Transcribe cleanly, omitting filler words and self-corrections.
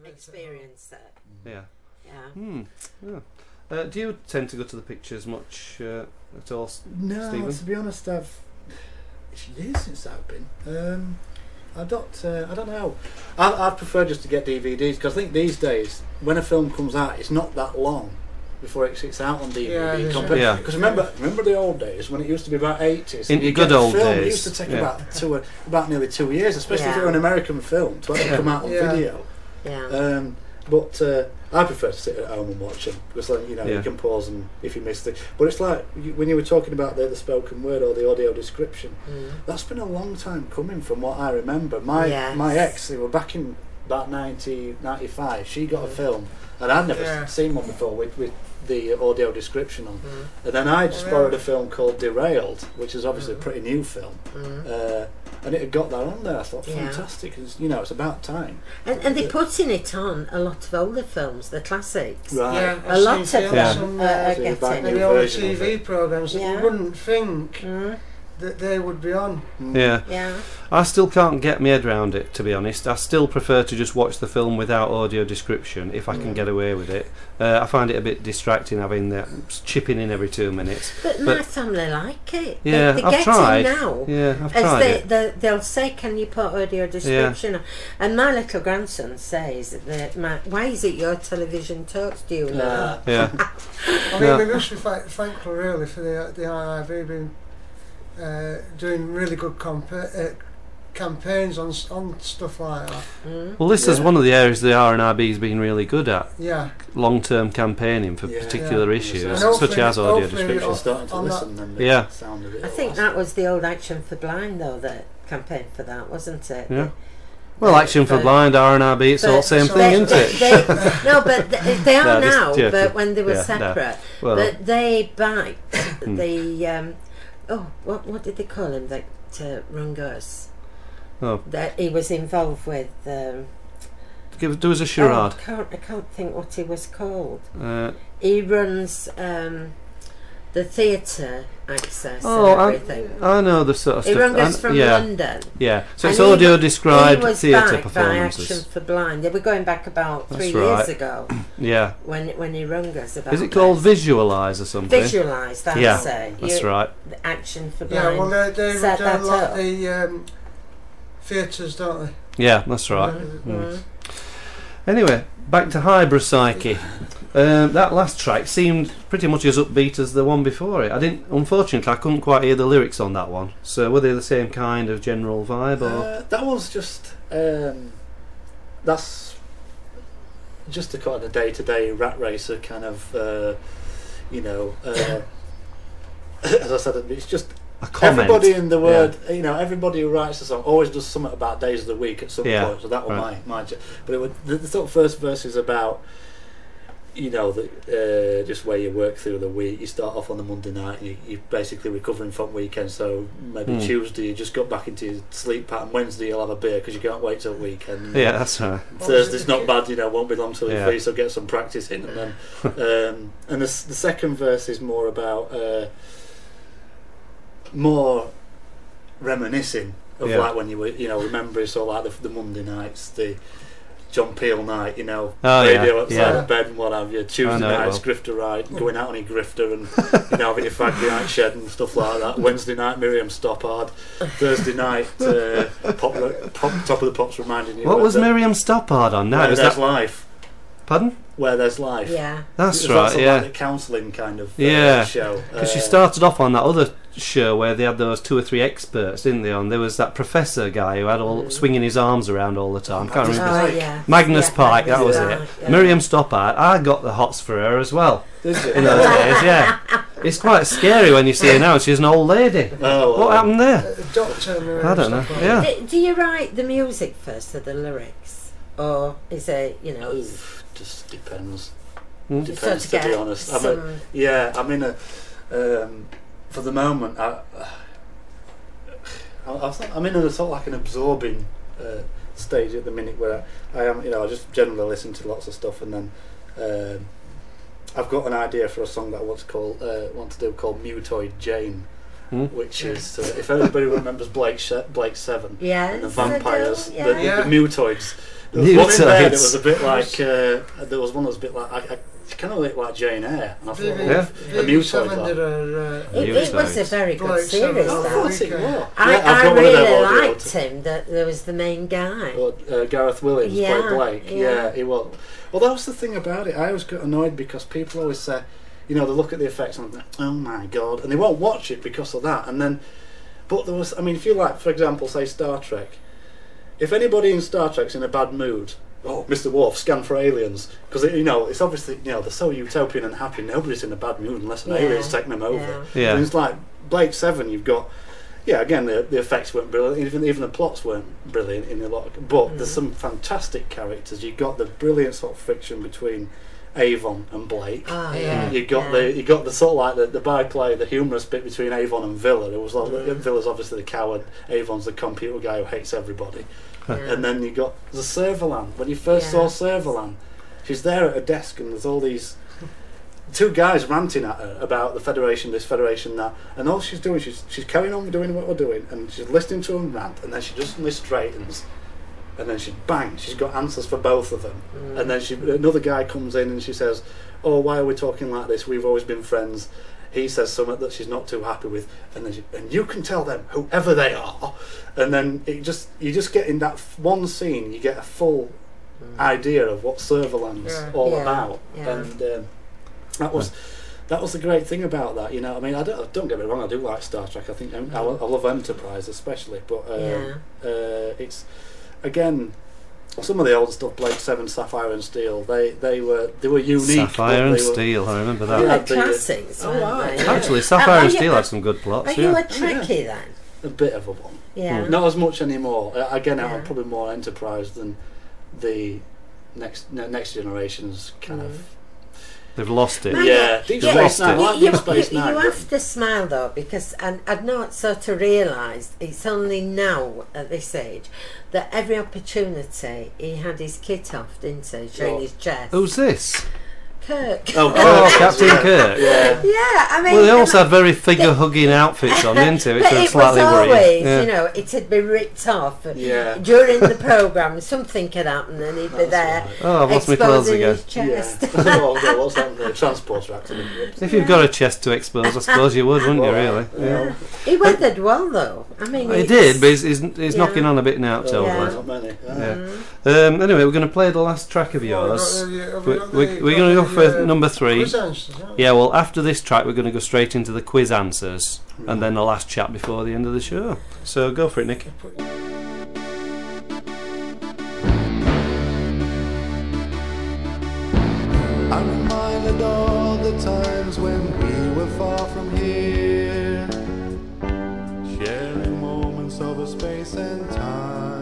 experience it. Yeah. Yeah. Yeah. Do you tend to go to the pictures much at all, No, Stephen? to be honest, it's years since I've been. I don't know. I prefer just to get DVDs, because I think these days, when a film comes out, it's not that long before it's out on DVD. Because remember the old days when it used to be about 80s. In good old days, it used to take about nearly 2 years, especially if you're an American film, to actually come out on video. Yeah. But I prefer to sit at home and watch them, because you can pause them if you miss it. But it's like when you were talking about the spoken word or the audio description, that's been a long time coming from what I remember. My ex, they were back in about 1995, she got a film, and I'd never seen one before with the audio description on. And then I just borrowed a film called Derailed, which is obviously a pretty new film. And it had got that on there. I thought, fantastic, it's about time. And they're putting it on a lot of older films, the classics. Right. Yeah, A lot of them are So you're getting. back new the old version of TV it. programmes that you wouldn't think that they would be on. Yeah. I still can't get my head around it, to be honest. I still prefer to just watch the film without audio description if I can get away with it. I find it a bit distracting having that chipping in every 2 minutes. But my family like it. Yeah, they I've get tried. it now. Yeah, I've tried it. They'll say, "Can you put audio description?" And my little grandson says that, "Why is it your television talks to you now?" Yeah. I mean, we must be thankful really for the RIV being doing really good campaigns on stuff like that. Well, this is one of the areas the R&RB's been really good at. Yeah. Long-term campaigning for particular issues, And such as audio People description. starting to listen and Yeah. the sound of it. I think that was the old Action for Blind, though, that campaigned for that, wasn't it? Yeah. Well, Action for Blind, R&RB, it's all the same thing, isn't it? No, but they are now, joking. but when they were Yeah, separate. Well, But they backed the... what did they call him that rung us? Oh. That he was involved with... do us a charade. I can't think what he was called. Uh, He runs the theatre access and everything. I know the sort of He stuff. rung us from London. Yeah, so it's And he audio was described backed theatre by performances. Action for Blind. They were going back about 3 That's years right. ago Yeah. when he rung us about Is it called Visualise or something? Visualise, that's Yeah, it. that's right. The Action for Yeah, Blind. well, they set do that a lot up. of the theatres, don't they? Yeah, that's right. Mm. Anyway, back to Hybropsyche. That last track seemed pretty much as upbeat as the one before it. Unfortunately, I couldn't quite hear the lyrics on that one. So were they the same kind of general vibe, or? That was just that's just a kind of day-to-day rat racer kind of as I said, it's just A comment. everybody in the world, everybody who writes a song always does something about days of the week at some point. So that was my but it was the sort of first verse is about just where you work through the week. You start off on the Monday night and you're basically recovering from weekend, so maybe Tuesday you just got back into your sleep pattern. Wednesday you'll have a beer because you can't wait till weekend. Yeah, that's right. Thursday's not bad, won't be long till you're free, so get some practice in. And then and the second verse is more about more reminiscing of like when you were remembering, so like the Monday nights, the John Peel night, radio outside the bed and what have you. Tuesday nights, grifter ride, going out on your grifter and having your fag behind shed and stuff like that. Wednesday night, Miriam Stoppard. Thursday night, Top of the Pops reminding you. What was Miriam Stoppard on now? Where There's Life. Pardon? Where There's Life. Yeah. That's right, yeah. Like a counselling kind of show. Because she started off on that other show where they had those 2 or 3 experts, didn't they? There was that professor guy who had all swinging his arms around all the time. Can't remember. Magnus Pike, that was it. Yeah. Miriam Stoppard, I got the hots for her as well. In those days, yeah. It's quite scary when you see her now. She's an old lady. What happened there? Doctor, I don't know. Yeah. Do you write the music first or the lyrics, or is it Just depends. Depends, to be honest. I'm in a for the moment. I'm in a sort of like an absorbing stage at the minute where I am. I just generally listen to lots of stuff, and then I've got an idea for a song that I want to do called Mutoid Jane. Which is, if anybody remembers Blake 7 and the vampires, the mutoids, There was one in there that was a bit like. There was one that was a bit like. I kind of looked like Jane Eyre, and I thought, a mutoid. It was a very good series. I really liked him. That there was the main guy. Gareth Williams played Blake. Yeah, he was. Well, that was the thing about it. I always got annoyed because people always say, you know, they look at the effects and think, oh my god, and they won't watch it because of that. And then, but there was, I mean, if you like, for example, say Star Trek. If anybody in Star Trek's in a bad mood, oh, Mr. Worf, scan for aliens, because you know it's obviously, you know, they're so utopian and happy. Nobody's in a bad mood unless an alien's taking them over. Yeah. And it's like Blake 7. You've got, again, the effects weren't brilliant. Even the plots weren't brilliant in a lot. But there's some fantastic characters. You've got the brilliant sort of friction between Avon and Blake. You got the sort of like the byplay, the humorous bit between Avon and Villa. It was like Villa's obviously the coward, Avon's the computer guy who hates everybody. And then you got the Servalan. When you first saw Servalan, she's there at a desk and there's all these two guys ranting at her about the Federation, this Federation, that, and all she's doing, she's carrying on doing what we're doing, and she's listening to them rant, and then she just suddenly straightens. And then she's got answers for both of them. And then another guy comes in and she says, oh, why are we talking like this? We've always been friends. He says something that she's not too happy with, and then and you can tell them whoever they are. And then you just get in that one scene, you get a full idea of what Servalan's all about. And that was the great thing about that. You know, I mean, don't get me wrong, I do like Star Trek. I think I love Enterprise especially, but it's, again, some of the old stuff, Blake 7, Sapphire and Steel, they were unique. Sapphire and Steel, I remember that. Yeah, classics. Actually, Sapphire and Steel had some good plots. Are you a Trekkie then? A bit of a one. Yeah. Not as much anymore. Again, I'm probably more Enterprise than the next generation's kind of. They've lost it. Deep Space Nine. Like Deep Space Nine. You have to smile though, because I'd not sort of realised it's only now at this age that every opportunity he had his kit off, didn't he? Showing his chest. Who's this? Kirk. Oh, Captain Kirk. Yeah, I mean. Well, they also had very figure-hugging outfits on, didn't they? Which but was it slightly was always, worrying. you know, it'd be ripped off during the programme. Something could happen, and he'd be there. Right. Oh, I've lost my clothes again. His chest. What's happened? The transporter accident. If you've got a chest to expose, I suppose you would, wouldn't you? Really? Yeah. He weathered well, though. I mean, he did, but he's knocking on a bit now, Not many. Anyway, we're going to play the last track of yours. We're going to go for number 3. Yeah, well, after this track, we're going to go straight into the quiz answers, and then the last chat before the end of the show. So go for it, Nick. I'm reminded all the times when we were far from here, sharing moments over space and time.